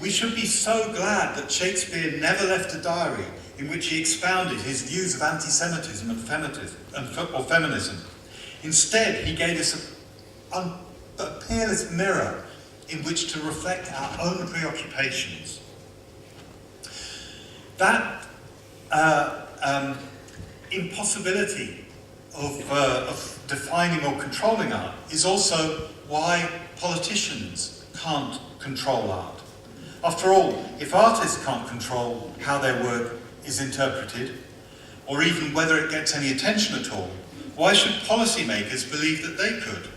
We should be so glad that Shakespeare never left a diary in which he expounded his views of anti-Semitism and feminism. Instead, he gave us a peerless mirror in which to reflect our own preoccupations. That impossibility of defining or controlling art is also why politicians can't control art. After all, if artists can't control how their work is interpreted, or even whether it gets any attention at all, why should policymakers believe that they could?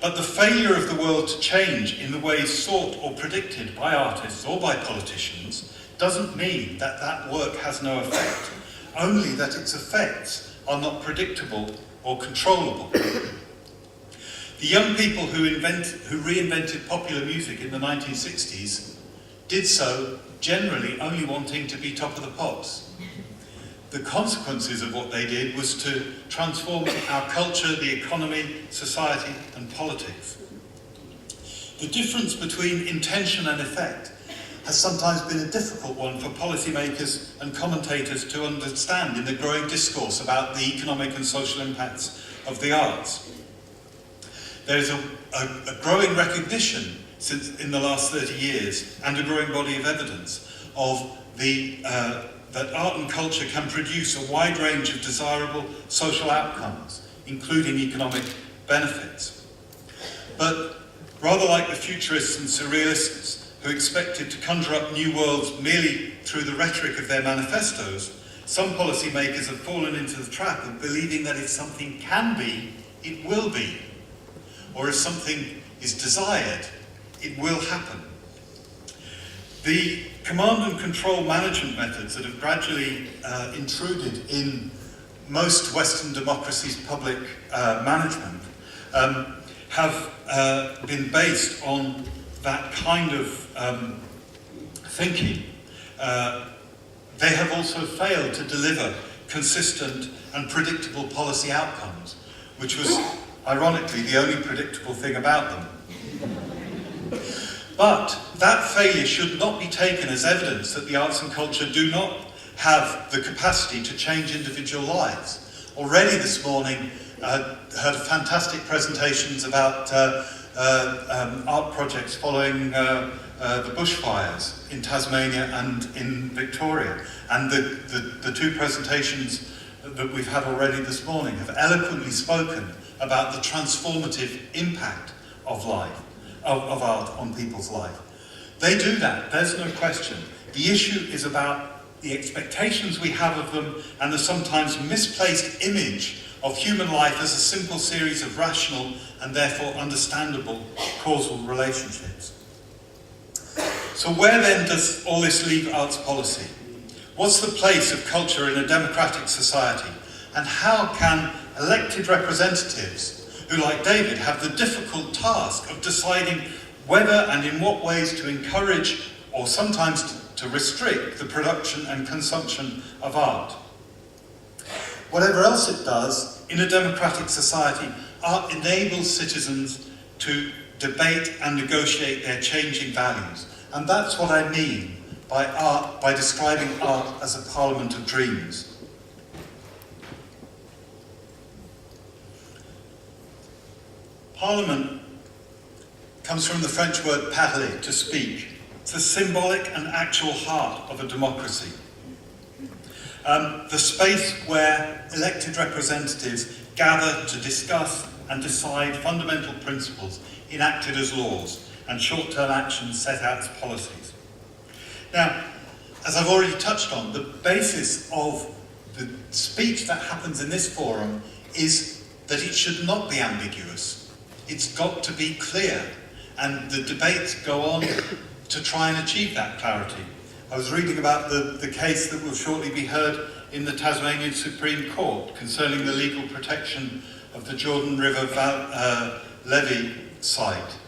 But the failure of the world to change in the ways sought or predicted by artists or by politicians doesn't mean that that work has no effect, only that its effects are not predictable or controllable. The young people who reinvented popular music in the 1960s did so generally only wanting to be top of the pops. The consequences of what they did was to transform our culture, the economy, society, and politics. The difference between intention and effect has sometimes been a difficult one for policymakers and commentators to understand in the growing discourse about the economic and social impacts of the arts. There is a growing recognition since in the last 30 years, and a growing body of evidence of that art and culture can produce a wide range of desirable social outcomes, including economic benefits. But rather like the futurists and surrealists who expected to conjure up new worlds merely through the rhetoric of their manifestos, some policymakers have fallen into the trap of believing that if something can be, it will be. Or if something is desired, it will happen. The command and control management methods that have gradually intruded in most Western democracies' public management have been based on that kind of thinking. They have also failed to deliver consistent and predictable policy outcomes, which was ironically the only predictable thing about them. But that failure should not be taken as evidence that the arts and culture do not have the capacity to change individual lives. Already this morning, heard fantastic presentations about art projects following the bushfires in Tasmania and in Victoria. And the two presentations that we've had already this morning have eloquently spoken about the transformative impact of life, of art on people's life. They do that, there's no question. The issue is about the expectations we have of them and the sometimes misplaced image of human life as a simple series of rational and therefore understandable causal relationships. So where then does all this leave arts policy? What's the place of culture in a democratic society? And how can elected representatives, who like David have the difficult task of deciding whether and in what ways to encourage or sometimes to restrict the production and consumption of art? Whatever else it does, in a democratic society, art enables citizens to debate and negotiate their changing values. And that's what I mean by art, by describing art as a parliament of dreams. Parliament comes from the French word parler, to speak. It's the symbolic and actual heart of a democracy. The space where elected representatives gather to discuss and decide fundamental principles enacted as laws and short-term actions set out as policies. Now, as I've already touched on, the basis of the speech that happens in this forum is that it should not be ambiguous. It's got to be clear, and the debates go on to try and achieve that clarity. I was reading about the case that will shortly be heard in the Tasmanian Supreme Court concerning the legal protection of the Jordan River levee site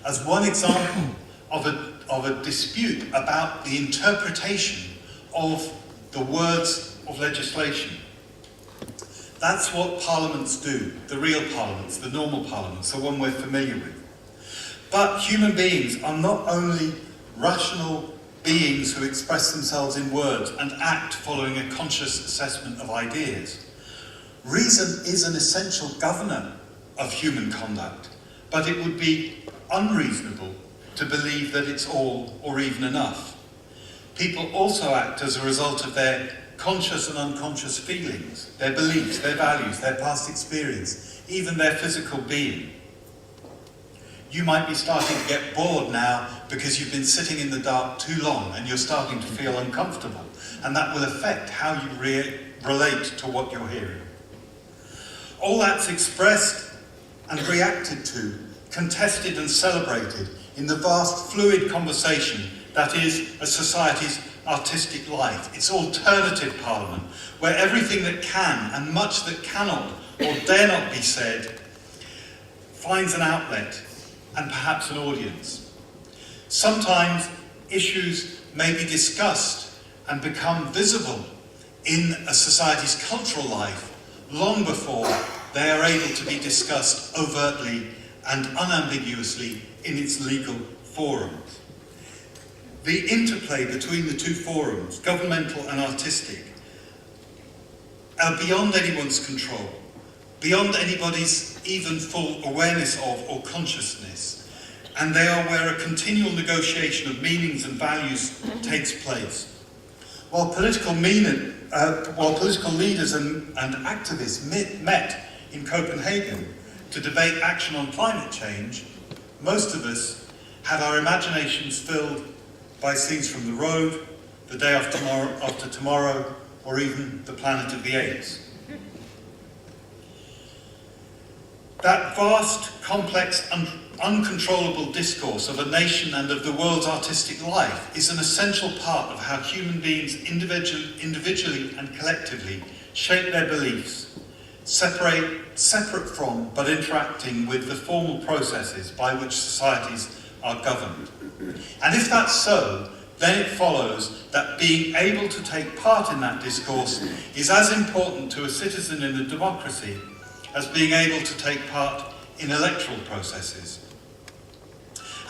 as one example of a dispute about the interpretation of the words of legislation. That's what parliaments do, the real parliaments, the normal parliaments, the one we're familiar with. But human beings are not only rational beings who express themselves in words and act following a conscious assessment of ideas. Reason is an essential governor of human conduct, but it would be unreasonable to believe that it's all or even enough. People also act as a result of their conscious and unconscious feelings, their beliefs, their values, their past experience, even their physical being. You might be starting to get bored now because you've been sitting in the dark too long and you're starting to feel uncomfortable, and that will affect how you relate to what you're hearing. All that's expressed and reacted to, contested and celebrated in the vast fluid conversation that is a society's artistic life, its alternative parliament, where everything that can and much that cannot or dare not be said finds an outlet and perhaps an audience. Sometimes issues may be discussed and become visible in a society's cultural life long before they are able to be discussed overtly and unambiguously in its legal forums. The interplay between the two forums, governmental and artistic, are beyond anyone's control, beyond anybody's even full awareness of or consciousness, and they are where a continual negotiation of meanings and values takes place. While political leaders and activists met in Copenhagen to debate action on climate change, most of us had our imaginations filled by scenes from The Road, The Day After Tomorrow, or even The Planet of the Apes. That vast, complex, and uncontrollable discourse of a nation and of the world's artistic life is an essential part of how human beings individually and collectively shape their beliefs, separate from but interacting with the formal processes by which societies are governed. And if that's so, then it follows that being able to take part in that discourse is as important to a citizen in a democracy as being able to take part in electoral processes.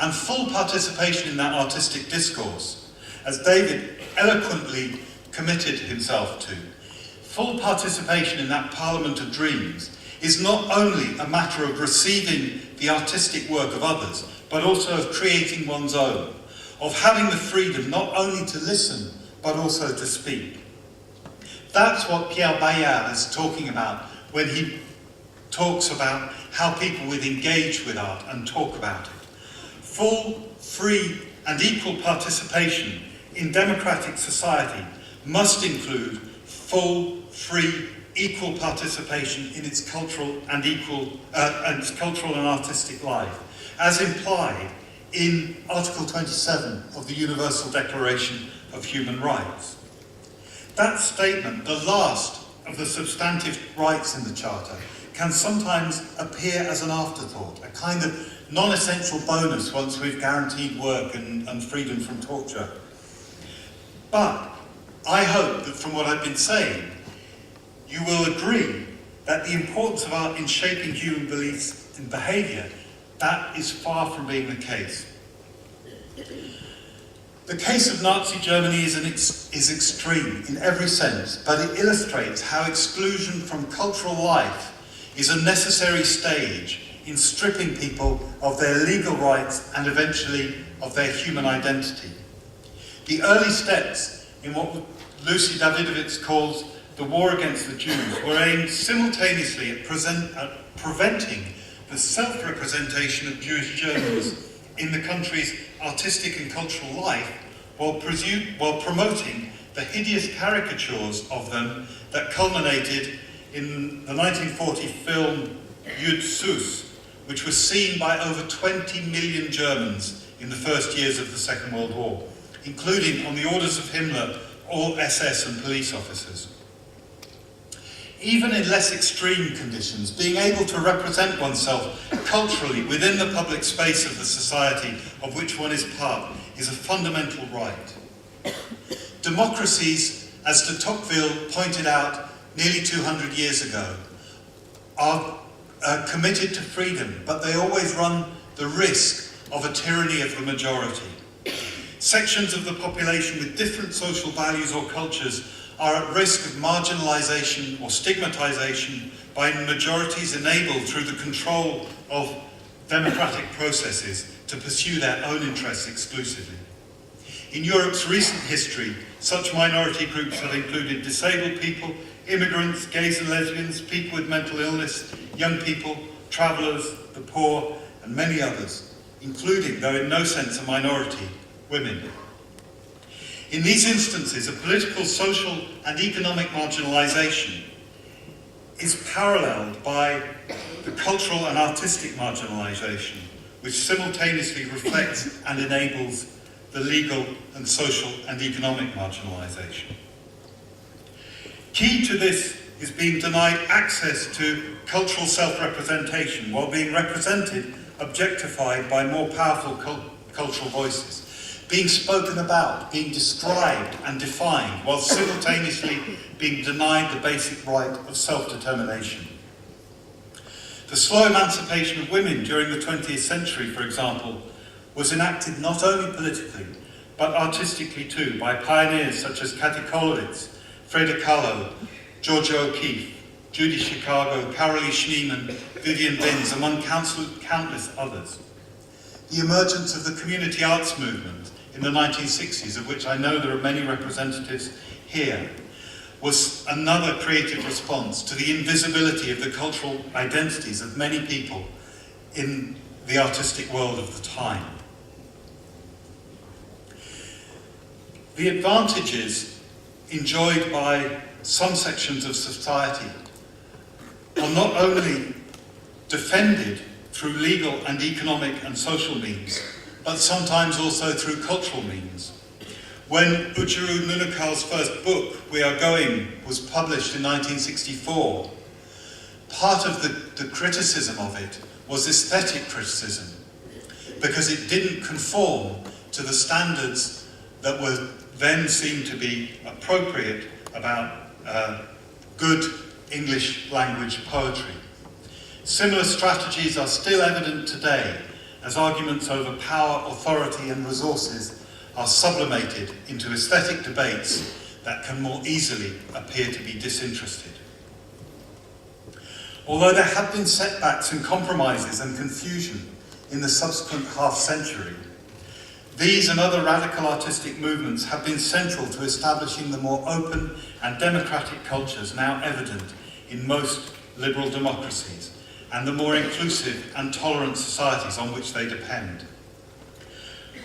And full participation in that artistic discourse, as David eloquently committed himself to, full participation in that Parliament of Dreams is not only a matter of receiving the artistic work of others, but also of creating one's own, of having the freedom not only to listen, but also to speak. That's what Pierre Bayard is talking about when he talks about how people would engage with art and talk about it. Full, free, and equal participation in democratic society must include full, free, equal participation in its cultural and artistic life, as implied in Article 27 of the Universal Declaration of Human Rights. That statement, the last of the substantive rights in the Charter, can sometimes appear as an afterthought, a kind of non-essential bonus once we've guaranteed work and freedom from torture. But I hope that from what I've been saying, you will agree that the importance of art in shaping human beliefs and behaviour, that is far from being the case. The case of Nazi Germany is extreme in every sense, but it illustrates how exclusion from cultural life is a necessary stage in stripping people of their legal rights and eventually of their human identity. The early steps in what Lucy Davidovich calls the war against the Jews were aimed simultaneously at preventing the self-representation of Jewish Germans in the country's artistic and cultural life, while promoting the hideous caricatures of them that culminated in the 1940 film Jud Süß, which was seen by over 20 million Germans in the first years of the Second World War, including, on the orders of Himmler, all SS and police officers. Even in less extreme conditions, being able to represent oneself culturally within the public space of the society of which one is part is a fundamental right. Democracies, as de Tocqueville pointed out nearly 200 years ago, are committed to freedom, but they always run the risk of a tyranny of the majority. sections of the population with different social values or cultures are at risk of marginalisation or stigmatisation by majorities enabled through the control of democratic processes to pursue their own interests exclusively. In Europe's recent history, such minority groups have included disabled people, immigrants, gays and lesbians, people with mental illness, young people, travellers, the poor, and many others, including, though in no sense a minority, women. In these instances, a political, social, and economic marginalisation is paralleled by the cultural and artistic marginalisation, which simultaneously reflects and enables the legal and social and economic marginalisation. Key to this is being denied access to cultural self-representation while being represented, objectified by more powerful cultural voices, being spoken about, being described and defined, while simultaneously being denied the basic right of self-determination. The slow emancipation of women during the 20th century, for example, was enacted not only politically, but artistically too, by pioneers such as Kathy Kollwitz, Freda Kahlo, Georgia O'Keeffe, Judy Chicago, Carolee Schneemann, Vivian Binns, among countless others. The emergence of the community arts movement in the 1960s, of which I know there are many representatives here, was another creative response to the invisibility of the cultural identities of many people in the artistic world of the time. The advantages enjoyed by some sections of society are not only defended through legal and economic and social means, but sometimes also through cultural means. When Uchiru Nunukal's first book, We Are Going, was published in 1964, part of the criticism of it was aesthetic criticism, because it didn't conform to the standards that were then seen to be appropriate about good English language poetry. Similar strategies are still evident today as arguments over power, authority and resources are sublimated into aesthetic debates that can more easily appear to be disinterested. Although there have been setbacks and compromises and confusion in the subsequent half-century, these and other radical artistic movements have been central to establishing the more open and democratic cultures now evident in most liberal democracies, and the more inclusive and tolerant societies on which they depend.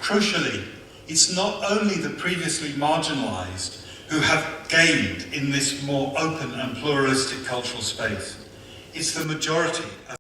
Crucially, it's not only the previously marginalised who have gained in this more open and pluralistic cultural space, it's the majority of